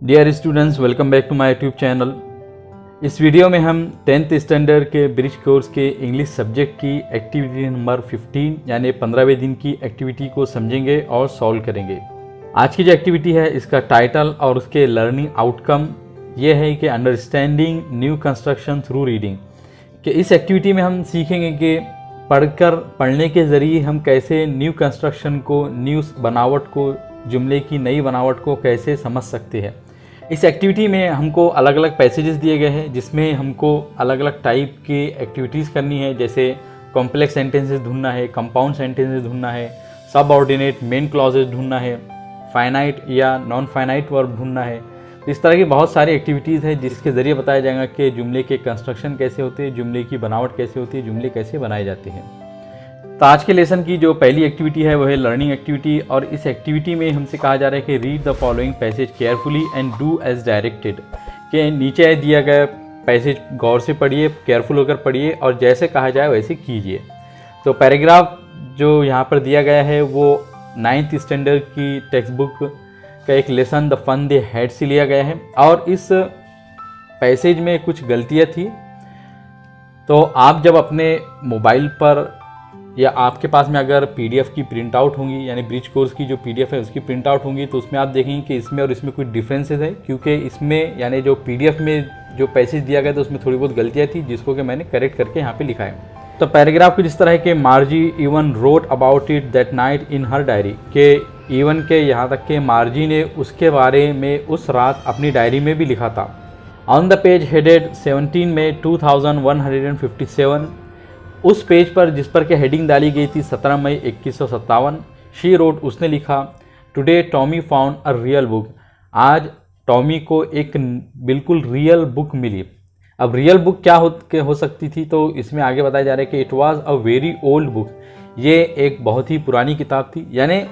Dear students, welcome back to my YouTube channel. इस video में हम 10th स्टैंडर्ड के ब्रिज कोर्स के इंग्लिश सब्जेक्ट की एक्टिविटी नंबर 15 यानी 15वें दिन की एक्टिविटी को समझेंगे और सॉल्व करेंगे। आज की जो एक्टिविटी है इसका टाइटल और उसके लर्निंग आउटकम ये है कि understanding new construction through reading. कि इस एक्टिविटी में हम सीखेंगे कि पढ़ने के ज़रिए हम कैसे न्यू कंस्ट्रक्शन को, न्यू बनावट को, जुमले की नई बनावट को कैसे समझ सकते हैं। इस एक्टिविटी में हमको अलग अलग पैसेजेस दिए गए हैं जिसमें हमको अलग अलग टाइप की एक्टिविटीज़ करनी है, जैसे कॉम्प्लेक्स सेंटेंसेस ढूंढना है, कंपाउंड सेंटेंसेस ढूंढना है, सबऑर्डिनेट मेन क्लॉजेस ढूंढना है, फाइनाइट या नॉन फाइनाइट वर्ब ढूंढना है। तो इस तरह की बहुत सारी एक्टिविटीज़ हैं जिसके ज़रिए बताया जाएगा कि जुमले के कंस्ट्रक्शन कैसे होते हैं, जुमले की बनावट कैसे होती है, जुमले कैसे बनाए जाते हैं। तो आज के लेसन की जो पहली एक्टिविटी है वो है लर्निंग एक्टिविटी, और इस एक्टिविटी में हमसे कहा जा रहा है कि read the following passage carefully and do as directed. कि नीचे दिया गया पैसेज गौर से पढ़िए, केयरफुल होकर पढ़िए और जैसे कहा जाए वैसे कीजिए। तो पैराग्राफ जो यहाँ पर दिया गया है वो 9th स्टैंडर्ड की टेक्स्ट बुक का एक lesson the fun they had से लिया गया है, और इस पैसेज में कुछ गलतियाँ थी। तो आप जब अपने मोबाइल पर या आपके पास में अगर पीडीएफ की प्रिंट आउट होंगी, यानी ब्रिज कोर्स की जो पीडीएफ है उसकी प्रिंट आउट होंगी, तो उसमें आप देखेंगे कि इसमें और इसमें कुछ डिफरेंसेस है, क्योंकि इसमें यानी जो पीडीएफ में जो पैसेज दिया गया था उसमें थोड़ी बहुत गलतियाँ थी जिसको कि मैंने करेक्ट करके यहाँ पे लिखा है। तो पैराग्राफ कुछ इस तरह है कि Margie even wrote about it that night in her diary. के इवन के यहाँ तक के मार्जी ने उसके बारे में उस रात अपनी डायरी में भी लिखा था। ऑन द पेज हेडेड 17 में 2157, उस पेज पर जिस पर के हेडिंग डाली गई थी 17 मई 2157, शी रोट उसने लिखा, today Tommy found a real book. आज टॉमी को एक बिल्कुल रियल बुक मिली। अब रियल बुक क्या हो सकती थी, तो इसमें आगे बताया जा रहा है कि it was a very old book. ये एक बहुत ही पुरानी किताब थी। यानी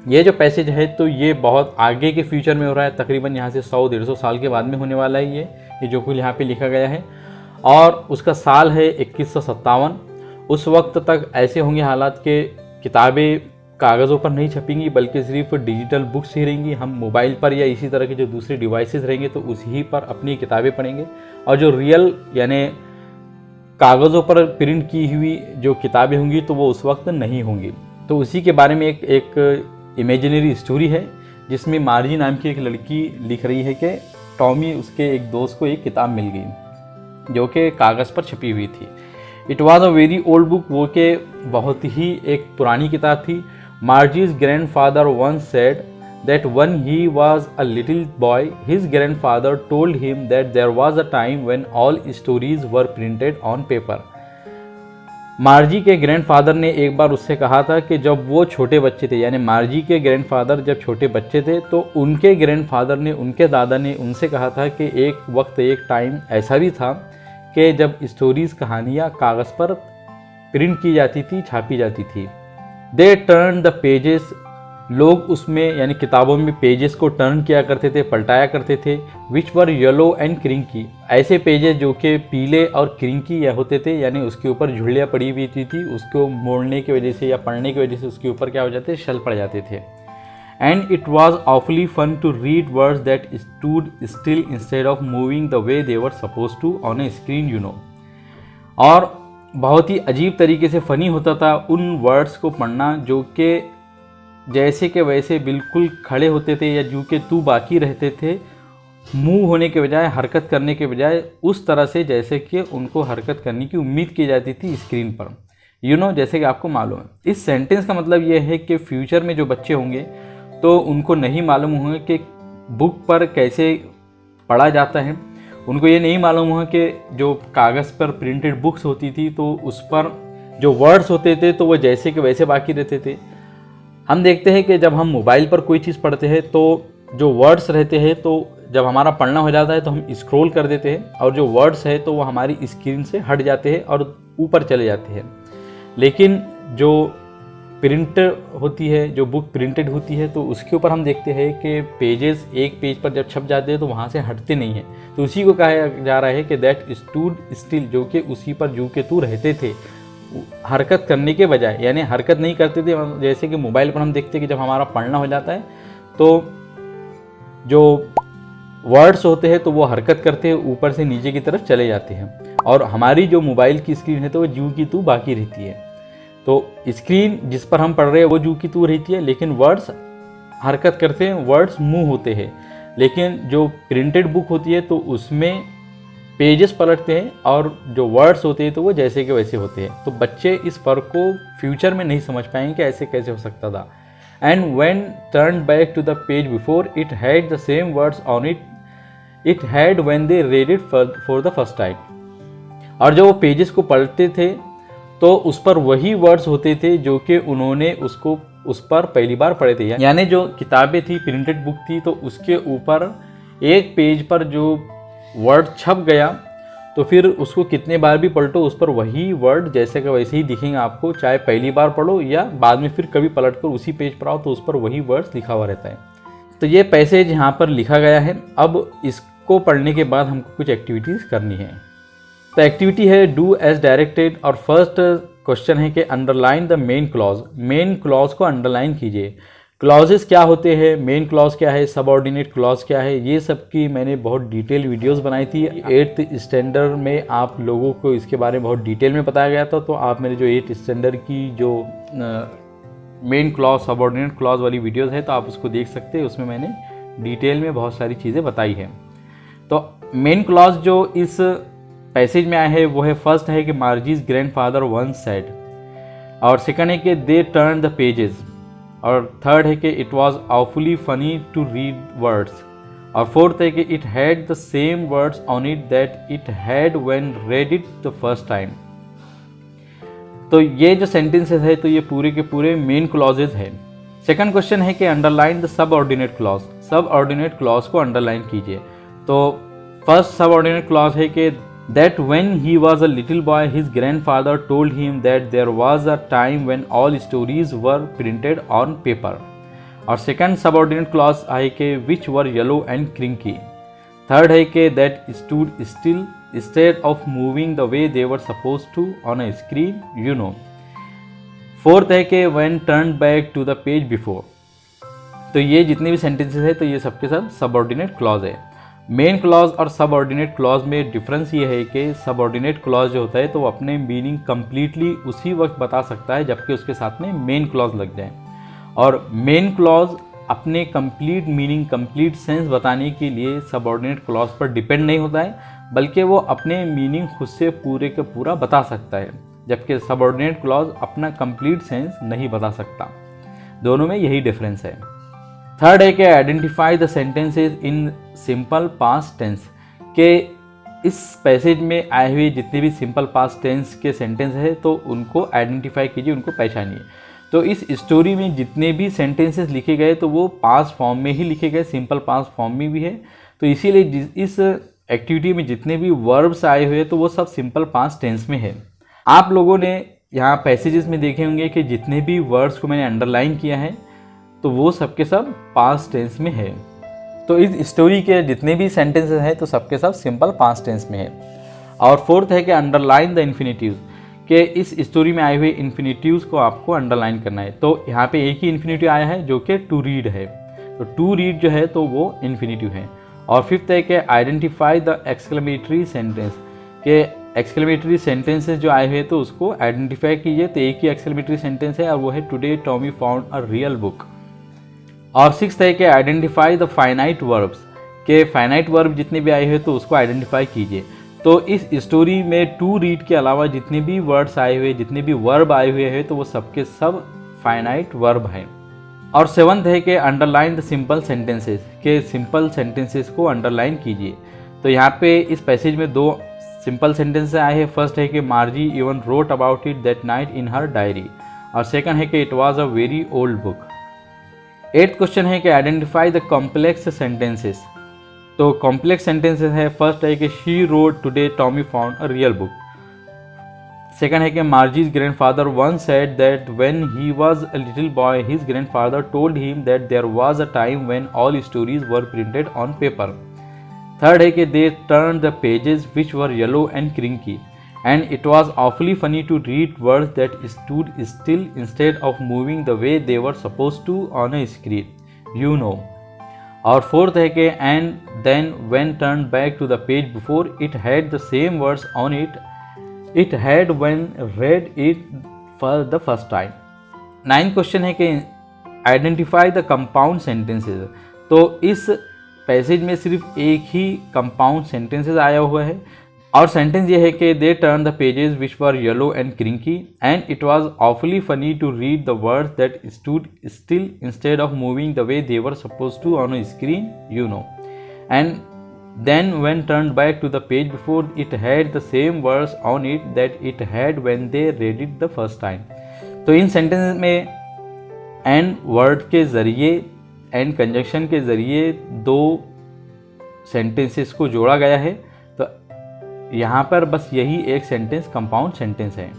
ये जो पैसेज है तो ये बहुत आगे के फ्यूचर में हो रहा है, तकरीबन यहाँ से 100-150 साल के बाद में होने वाला है ये जो कुछ यहाँ पे लिखा गया है। और उसका साल है 2157। उस वक्त तक ऐसे होंगे हालात के किताबें कागज़ों पर नहीं छपेंगी बल्कि सिर्फ डिजिटल बुक्स ही रहेंगी। हम मोबाइल पर या इसी तरह के जो दूसरे डिवाइसेस रहेंगे तो उसी पर अपनी किताबें पढ़ेंगे, और जो रियल यानी कागज़ों पर प्रिंट की हुई जो किताबें होंगी तो वो उस वक्त नहीं होंगी। तो उसी के बारे में एक इमेजिनरी स्टोरी है जिसमें मार्जी नाम की एक लड़की लिख रही है कि टॉमी उसके एक दोस्त को एक किताब मिल गई जो कि कागज़ पर छपी हुई थी। It was a very old book, वो के बहुत ही एक पुरानी किताब थी। Margie's grandfather once said that when he was a little boy his grandfather told him that there was a time when all stories were printed on paper. Margie के grandfather ने एक बार उससे कहा था कि जब वो छोटे बच्चे थे, यानी मार्जी के ग्रैंडफादर जब छोटे बच्चे थे तो उनके ग्रैंडफादर ने, उनके दादा ने उनसे कहा था कि एक वक्त, एक टाइम ऐसा भी था कि जब स्टोरीज़, कहानियाँ कागज़ पर प्रिंट की जाती थी, छापी जाती थी। दे टर्न द पेजेस, लोग उसमें यानी किताबों में पेजेस को टर्न किया करते थे, पलटाया करते थे। विच वर येलो एंड क्रिंकी, ऐसे पेजेस जो कि पीले और क्रिंकी या होते थे, यानी उसके ऊपर झुर्रियाँ पड़ी हुई थी, उसको मोड़ने की वजह से या पढ़ने की वजह से उसके ऊपर क्या हो जाते, शल पड़ जाते थे। And it was awfully fun to read words that stood still instead of moving the way they were suppose to on a screen, you know. और बहुत ही अजीब तरीके से फ़नी होता था उन वर्ड्स को पढ़ना जो कि जैसे कि वैसे बिल्कुल खड़े होते थे या जो कि तू बाकी रहते थे, मूव होने के बजाय, हरकत करने के बजाय उस तरह से जैसे कि उनको हरकत करने की उम्मीद की जाती थी स्क्रीन पर, यू नो, जैसे कि आपको मालूम है। इस सेंटेंस का मतलब ये है कि फ्यूचर में जो बच्चे होंगे तो उनको नहीं मालूम होगा कि बुक पर कैसे पढ़ा जाता है। उनको ये नहीं मालूम होगा कि जो कागज़ पर प्रिंटेड बुक्स होती थी तो उस पर जो वर्ड्स होते थे तो वो जैसे कि वैसे बाकी रहते थे। हम देखते हैं कि जब हम मोबाइल पर कोई चीज़ पढ़ते हैं तो जो वर्ड्स रहते हैं तो जब हमारा पढ़ना हो जाता है तो हम स्क्रॉल कर देते हैं, और जो वर्ड्स है तो वो हमारी स्क्रीन से हट जाते हैं और ऊपर चले जाते हैं। लेकिन जो प्रिंट होती है, जो बुक प्रिंटेड होती है, तो उसके ऊपर हम देखते हैं कि पेजेस एक पेज पर जब छप जाते हैं तो वहाँ से हटते नहीं हैं। तो उसी को कहा जा रहा है कि दैट स्टूड स्टिल, जो कि उसी पर जो के तू रहते थे, हरकत करने के बजाय, यानी हरकत नहीं करते थे। जैसे कि मोबाइल पर हम देखते हैं कि जब हमारा पढ़ना हो जाता है तो जो वर्ड्स होते हैं तो वो हरकत करते हैं, ऊपर से नीचे की तरफ चले जाते हैं, और हमारी जो मोबाइल की स्क्रीन है तो वो जू की तू बाकी रहती है। तो स्क्रीन जिस पर हम पढ़ रहे हैं वो जू की तू रहती है, लेकिन वर्ड्स हरकत करते हैं, वर्ड्स मूव होते हैं। लेकिन जो प्रिंटेड बुक होती है तो उसमें पेजेस पलटते हैं और जो वर्ड्स होते हैं तो वो जैसे के वैसे होते हैं। तो बच्चे इस फ़र्क को फ्यूचर में नहीं समझ पाएंगे कि ऐसे कैसे हो सकता था। And when turn back to the page before it had the same words on it had when they read it for the first time. और जब वो पेजेस को पलटते थे तो उस पर वही वर्ड्स होते थे जो कि उन्होंने उस पर पहली बार पढ़े थे। यानी जो किताबें थी, प्रिंटेड बुक थी, तो उसके ऊपर एक पेज पर जो वर्ड छप गया तो फिर उसको कितने बार भी पलटो उस पर वही वर्ड जैसे का वैसे ही दिखेंगे आपको, चाहे पहली बार पढ़ो या बाद में फिर कभी पलट कर उसी पेज पर आओ तो उस पर वही वर्ड्स लिखा हुआ रहता है। तो ये पैसेज यहाँ पर लिखा गया है। अब इसको पढ़ने के बाद हमको कुछ एक्टिविटीज़ करनी है। तो एक्टिविटी है डू एज डायरेक्टेड, और फर्स्ट क्वेश्चन है कि underline the main clause. Main clause को अंडरलाइन कीजिए। क्लॉजेस क्या होते हैं, मेन क्लॉज क्या है, सबऑर्डिनेट क्लॉज क्या है, ये सब की मैंने बहुत डिटेल वीडियोस बनाई थी। 8th स्टैंडर्ड में आप लोगों को इसके बारे में बहुत डिटेल में बताया गया था। तो आप मेरे जो 8th स्टैंडर्ड की जो मेन क्लॉज, सबऑर्डिनेट क्लॉज वाली वीडियोस है तो आप उसको देख सकते हैं। उसमें मैंने डिटेल में बहुत सारी चीज़ें बताई हैं। तो मेन क्लॉज जो इस पैसेज में आया है वो है, फर्स्ट है कि मार्जीज ग्रैंडफादर वंस सेड, और सेकंड है कि दे टर्न द पेजेस, और थर्ड है कि it was awfully funny to read words, और फोर्थ है कि it had the same words on it that it had when read it the first time. तो ये जो सेंटेंसेस है तो ये पूरे के पूरे मेन क्लॉजेज है। सेकंड क्वेश्चन है कि underline the subordinate clause. Subordinate clause को अंडरलाइन कीजिए। तो फर्स्ट सबऑर्डिनेट क्लॉज है कि that when he was a little boy his grandfather told him that there was a time when all stories were printed on paper, और second subordinate clause है कि which were yellow and crinky, third है कि that stood still instead of moving the way they were supposed to on a screen, you know, fourth है कि when turned back to the page before। तो ये जितने भी sentences है तो ये सबके सब सबऑर्डिनेट क्लॉज है। मेन क्लॉज और सबऑर्डिनेट क्लॉज में डिफरेंस ये है कि सबऑर्डिनेट क्लॉज जो होता है तो वो अपने मीनिंग कम्प्लीटली उसी वक्त बता सकता है जबकि उसके साथ में मेन क्लॉज लग जाए, और मेन क्लॉज अपने कंप्लीट मीनिंग, कंप्लीट सेंस बताने के लिए सबऑर्डिनेट क्लॉज पर डिपेंड नहीं होता है, बल्कि वो अपने मीनिंग खुद से पूरे का पूरा बता सकता है, जबकि सबऑर्डिनेट क्लॉज अपना कंप्लीट सेंस नहीं बता सकता। दोनों में यही डिफरेंस है। थर्ड है कि identify the sentences in simple past tense, के इस पैसेज में आए हुए जितने भी सिंपल पास्ट टेंस के सेंटेंस है तो उनको आइडेंटिफाई कीजिए, उनको पहचानिए। तो इस स्टोरी में जितने भी सेंटेंसेस लिखे गए तो वो पास्ट फॉर्म में ही लिखे गए, सिंपल पास्ट फॉर्म में भी है। तो इसीलिए इस एक्टिविटी में जितने भी वर्ब्स आए हुए तो वो सब सिंपल पास्ट टेंस में है। आप लोगों ने यहाँ पैसेजेस में देखे होंगे कि जितने भी वर्ड्स को मैंने अंडरलाइन किया है तो वो सबके सब पास्ट टेंस में है। तो इस स्टोरी के जितने भी सेंटेंसेस हैं तो सबके सब सिंपल पास्ट टेंस में है। और फोर्थ है कि अंडरलाइन द इन्फिनिटिव्स, कि इस स्टोरी में आए हुए इन्फिनिटिव्स को आपको अंडरलाइन करना है। तो यहाँ पे एक ही इन्फिनिटिव आया है जो कि टू रीड है, तो टू रीड जो है तो वो इन्फिनिटिव है। और फिफ्थ है कि आइडेंटिफाई द एक्सक्लेमेटरी सेंटेंस, के एक्सक्लेमेटरी सेंटेंसेस जो आए हुए तो उसको आइडेंटिफाई कीजिए। तो एक ही एक्सक्लेमेटरी सेंटेंस है और वो है today Tommy found a real book. और सिक्स्थ है कि आइडेंटिफाई द फाइनाइट वर्ब्स, के फाइनाइट वर्ब जितने भी आए हुए तो उसको आइडेंटिफाई कीजिए। तो इस स्टोरी में टू रीड के अलावा जितने भी वर्ड्स आए हुए, जितने भी वर्ब आए हुए हैं तो वो सबके सब फाइनाइट वर्ब हैं। और सेवंथ है कि अंडरलाइन द सिंपल सेंटेंसेस, के सिंपल सेंटेंसेस को अंडरलाइन कीजिए। तो यहाँ पे इस पैसेज में दो सिंपल सेंटेंसेस आए हैं। फर्स्ट है कि Margie even wrote about it that night in her diary, और सेकंड है कि it was a very old book. 8th question है कि आइडेंटिफाई द कॉम्प्लेक्स सेंटेंसेस। तो कॉम्प्लेक्स सेंटेंसेस है, फर्स्ट है कि she wrote today Tommy found a real book, second है कि Margie's grandfather once said that when he was a little boy his grandfather told him that there was a time when all stories were printed on paper. Third है कि they turn the pages which were yellow and crinkly and it was awfully funny to read words that stood still instead of moving the way they were supposed to on a screen, you know। और fourth है कि and then when turned back to the page before, it had the same words on it had when read it for the first time. 9th question है कि identify the compound sentences. तो इस passage में सिर्फ एक ही compound sentences आया हुआ है और सेंटेंस ये है कि they turn the pages which were yellow and crinkly and it was awfully funny to read the words that stood still instead of moving the way they were suppose to on a screen, you know. And then when turned back to the page before, it had the same words on it that it had when they read it the first time. तो इन sentence में and word के ज़रिए and conjunction के ज़रिए दो sentences को जोड़ा गया है। तो यहाँ पर बस यही एक सेंटेंस कंपाउंड सेंटेंस है।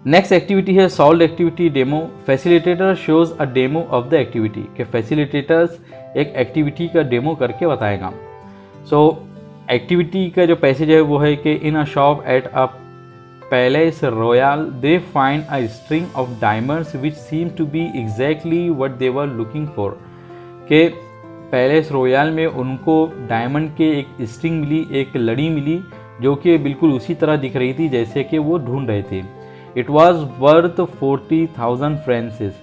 नेक्स्ट एक्टिविटी है solve activity demo. Facilitator shows a demo of the activity, कि फैसिलिटेटर्स एक एक्टिविटी का डेमो करके बताएगा। सो एक्टिविटी का जो पैसेज है वो है कि in a shop at a Palais Royal they find a string of diamonds which seem to be exactly what they were looking for, के पैलेस रॉयल में उनको डायमंड के एक स्ट्रिंग मिली, एक लड़ी मिली जो कि बिल्कुल उसी तरह दिख रही थी जैसे कि वो ढूंढ रहे थे। इट वॉज वर्थ 40,000 फ्रेंचेस,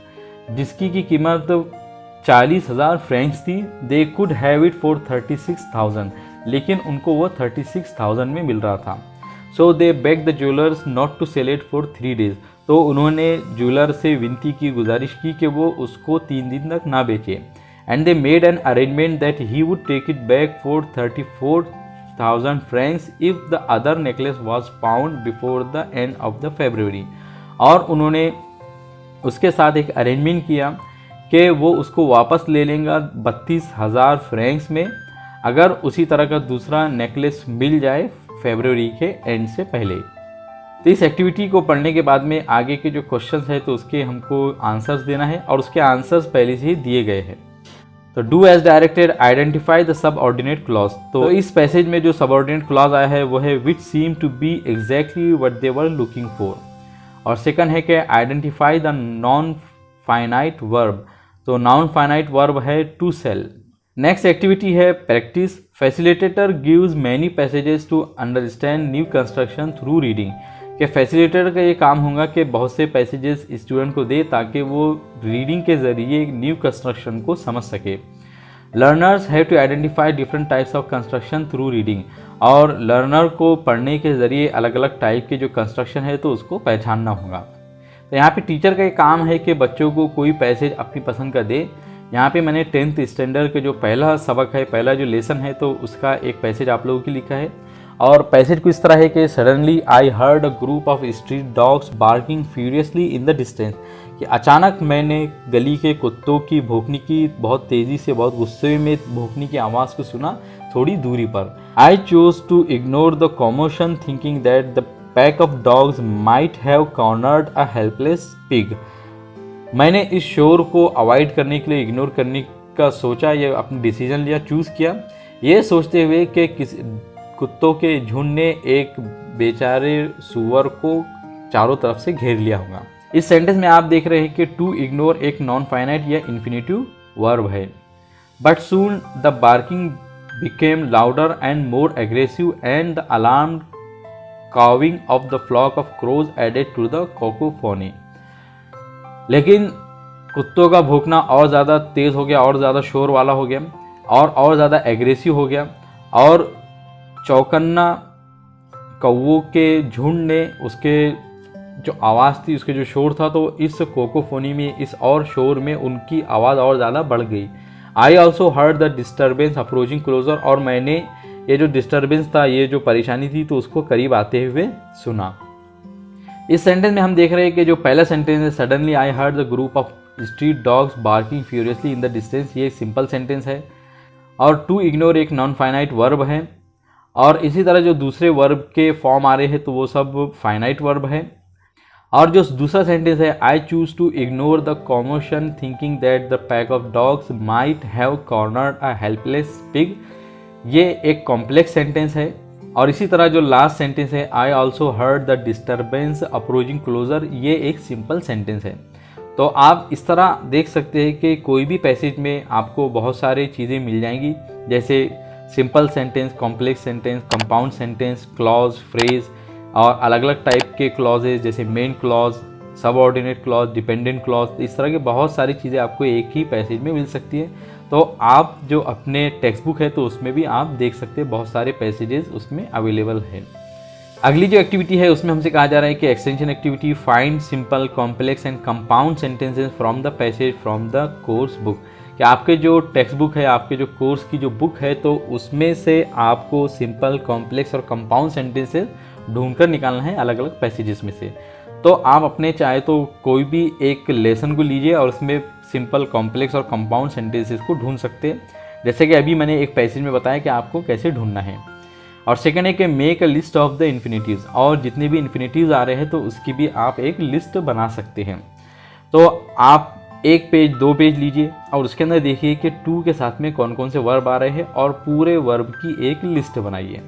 जिसकी की कीमत 40,000 फ्रेंच थी। They could have it for 36,000, लेकिन उनको वो 36,000 में मिल रहा था। So they beg the jewellers not to sell it for 3 days, तो उन्होंने ज्वेलर से विनती की, गुजारिश की कि वो उसको 3 दिन तक ना बेचे। And they made an arrangement that he would take it back for 34,000 French if the other necklace was found before the end of the February। और उन्होंने उसके साथ एक अरेंजमेंट किया कि वो उसको वापस ले लेगा 32,000 फ्रेंच में अगर उसी तरह का दूसरा नेकलेस मिल जाए फरवरी के एंड से पहले। तो इस एक्टिविटी को पढ़ने के बाद में आगे के जो क्वेश्चंस है तो उसके हमको आंसर्स देना है और उसके आंसर्स पहले से ही दिए गए हैं। तो do as directed, identify the subordinate clause. तो इस पैसेज में जो सबऑर्डिनेट क्लॉज आया है वो है which seem to be exactly what they were looking for. और सेकंड है कि identify the non finite verb. तो नॉन फाइनाइट वर्ब है टू सेल। नेक्स्ट एक्टिविटी है practice. Facilitator gives many passages to understand new construction through reading, कि facilitator का ये काम होगा कि बहुत से पैसेजेस स्टूडेंट को दे ताकि वो रीडिंग के ज़रिए न्यू कंस्ट्रक्शन को समझ सके। Learners have to identify different types of construction through reading, और लर्नर को पढ़ने के ज़रिए अलग अलग टाइप के जो कंस्ट्रक्शन है तो उसको पहचानना होगा। तो यहाँ पे टीचर का ये काम है कि बच्चों को कोई पैसेज अपनी पसंद का दे। यहाँ पे मैंने 10th स्टैंडर्ड के जो पहला सबक है, पहला जो लेसन है, तो उसका एक पैसेज आप लोगों के लिखा है। और पैसेज कुछ इस तरह है कि suddenly I heard a group of street dogs barking furiously in the distance, कि अचानक मैंने गली के कुत्तों की भौंकने की, बहुत तेज़ी से, बहुत गुस्से में भौंकने की आवाज़ को सुना थोड़ी दूरी पर। I chose to ignore the commotion thinking that the pack of dogs might have cornered a helpless pig. मैंने इस शोर को अवॉइड करने के लिए, इग्नोर करने का सोचा, या अपनी डिसीजन लिया, चूज़ किया, ये सोचते हुए कि किसी कुत्तों के झुंड ने एक बेचारे सुअर को चारों तरफ से घेर लिया होगा। इस सेंटेंस में आप देख रहे हैं कि टू इग्नोर एक नॉन फाइनाइट या इन्फिनेटिव वर्ब है। But soon the barking became louder and more aggressive and the alarmed cawing of the flock of crows added to the cacophony. लेकिन कुत्तों का भौंकना और ज़्यादा तेज़ हो गया, और ज़्यादा शोर वाला हो गया, और ज़्यादा एग्रेसिव हो गया, और चौकन्ना कौवों के झुंड ने उसके जो आवाज़ थी, उसके जो शोर था, तो इस कोकोफोनी में, इस और शोर में उनकी आवाज़ और ज़्यादा बढ़ गई। I also heard the disturbance approaching closer, और मैंने ये जो डिस्टर्बेंस था, ये जो परेशानी थी, तो उसको करीब आते हुए सुना। इस सेंटेंस में हम देख रहे हैं कि जो पहला सेंटेंस है, suddenly I heard the group of street dogs barking furiously in the distance, ये एक सिंपल सेंटेंस है। और टू इग्नोर एक नॉन फाइनाइट वर्ब है। और इसी तरह जो दूसरे वर्ब के फॉर्म आ रहे हैं तो वो सब फाइनाइट वर्ब है। और जो दूसरा सेंटेंस है, I choose to ignore the commotion thinking that the pack of dogs might have cornered a helpless pig, ये एक कॉम्प्लेक्स सेंटेंस है। और इसी तरह जो लास्ट सेंटेंस है, I also heard the disturbance approaching closer, ये एक सिंपल सेंटेंस है। तो आप इस तरह देख सकते हैं कि कोई भी पैसेज में आपको बहुत सारी चीज़ें मिल जाएंगी, जैसे simple sentence, complex sentence, compound sentence, clause, phrase और अलग अलग टाइप के क्लॉजेज जैसे main clause, subordinate clause, dependent clause, इस तरह की बहुत सारी चीज़ें आपको एक ही पैसेज में मिल सकती है। तो आप जो अपने टेक्स्ट बुक है तो उसमें भी आप देख सकते हैं, बहुत सारे पैसेजेस उसमें अवेलेबल है। अगली जो एक्टिविटी है उसमें हमसे कहा जा रहा है कि extension activity find simple, complex and compound sentences from the passage from the course book. कि आपके जो टेक्स्ट बुक है, आपके जो कोर्स की जो बुक है, तो उसमें से आपको सिंपल, कॉम्प्लेक्स और कंपाउंड सेंटेंसेस ढूंढकर निकालना है अलग अलग पैसेजेस में से। तो आप अपने चाहे तो कोई भी एक लेसन को लीजिए और उसमें सिंपल, कॉम्प्लेक्स और कंपाउंड सेंटेंसेस को ढूंढ सकते हैं, जैसे कि अभी मैंने एक पैसेज में बताया कि आपको कैसे ढूंढना है। और सेकंड है कि make a list of the infinitives, और जितने भी इन्फिनिटीज़ आ रहे हैं तो उसकी भी आप एक लिस्ट बना सकते हैं। तो आप एक पेज, 2 पेज लीजिए और उसके अंदर देखिए कि टू के साथ में कौन कौन से वर्ब आ रहे हैं और पूरे वर्ब की एक लिस्ट बनाइए।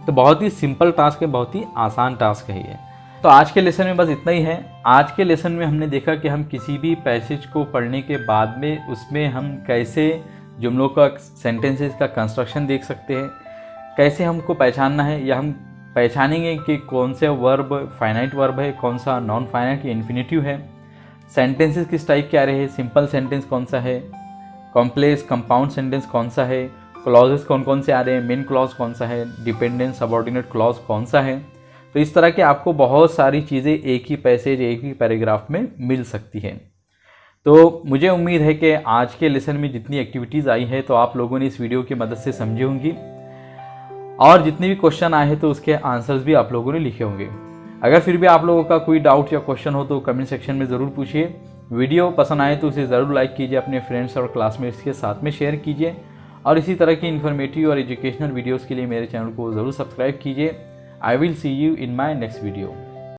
तो बहुत ही सिंपल टास्क है, बहुत ही आसान टास्क है ये। तो आज के लेसन में बस इतना ही है। आज के लेसन में हमने देखा कि हम किसी भी पैसेज को पढ़ने के बाद में उसमें हम कैसे जुमलों का, सेंटेंसेस का कंस्ट्रक्शन देख सकते हैं, कैसे हमको पहचानना है, या हम पहचानेंगे कि कौन से वर्ब फाइनाइट वर्ब है, कौन सा नॉन फाइनाइट या इन्फिनिटिव है, सेंटेंसेस किस टाइप के आ रहे हैं, सिंपल सेंटेंस कौन सा है, कॉम्प्लेक्स कंपाउंड सेंटेंस कौन सा है, क्लॉजेस कौन कौन से आ रहे हैं, मेन क्लॉज कौन सा है, डिपेंडेंट सबऑर्डिनेट क्लॉज कौन सा है। तो इस तरह के आपको बहुत सारी चीज़ें एक ही पैसेज, एक ही पैराग्राफ में मिल सकती है। तो मुझे उम्मीद है कि आज के लेसन में जितनी एक्टिविटीज़ आई है तो आप लोगों ने इस वीडियो की मदद से समझी होंगी, और जितने भी क्वेश्चन आए हैं तो उसके आंसर्स भी आप लोगों ने लिखे होंगे। अगर फिर भी आप लोगों का कोई डाउट या क्वेश्चन हो तो कमेंट सेक्शन में ज़रूर पूछिए। वीडियो पसंद आए तो उसे ज़रूर लाइक कीजिए, अपने फ्रेंड्स और क्लासमेट्स के साथ में शेयर कीजिए, और इसी तरह की इन्फॉर्मेटिव और एजुकेशनल वीडियोज़ के लिए मेरे चैनल को ज़रूर सब्सक्राइब कीजिए। I will see you in my next video.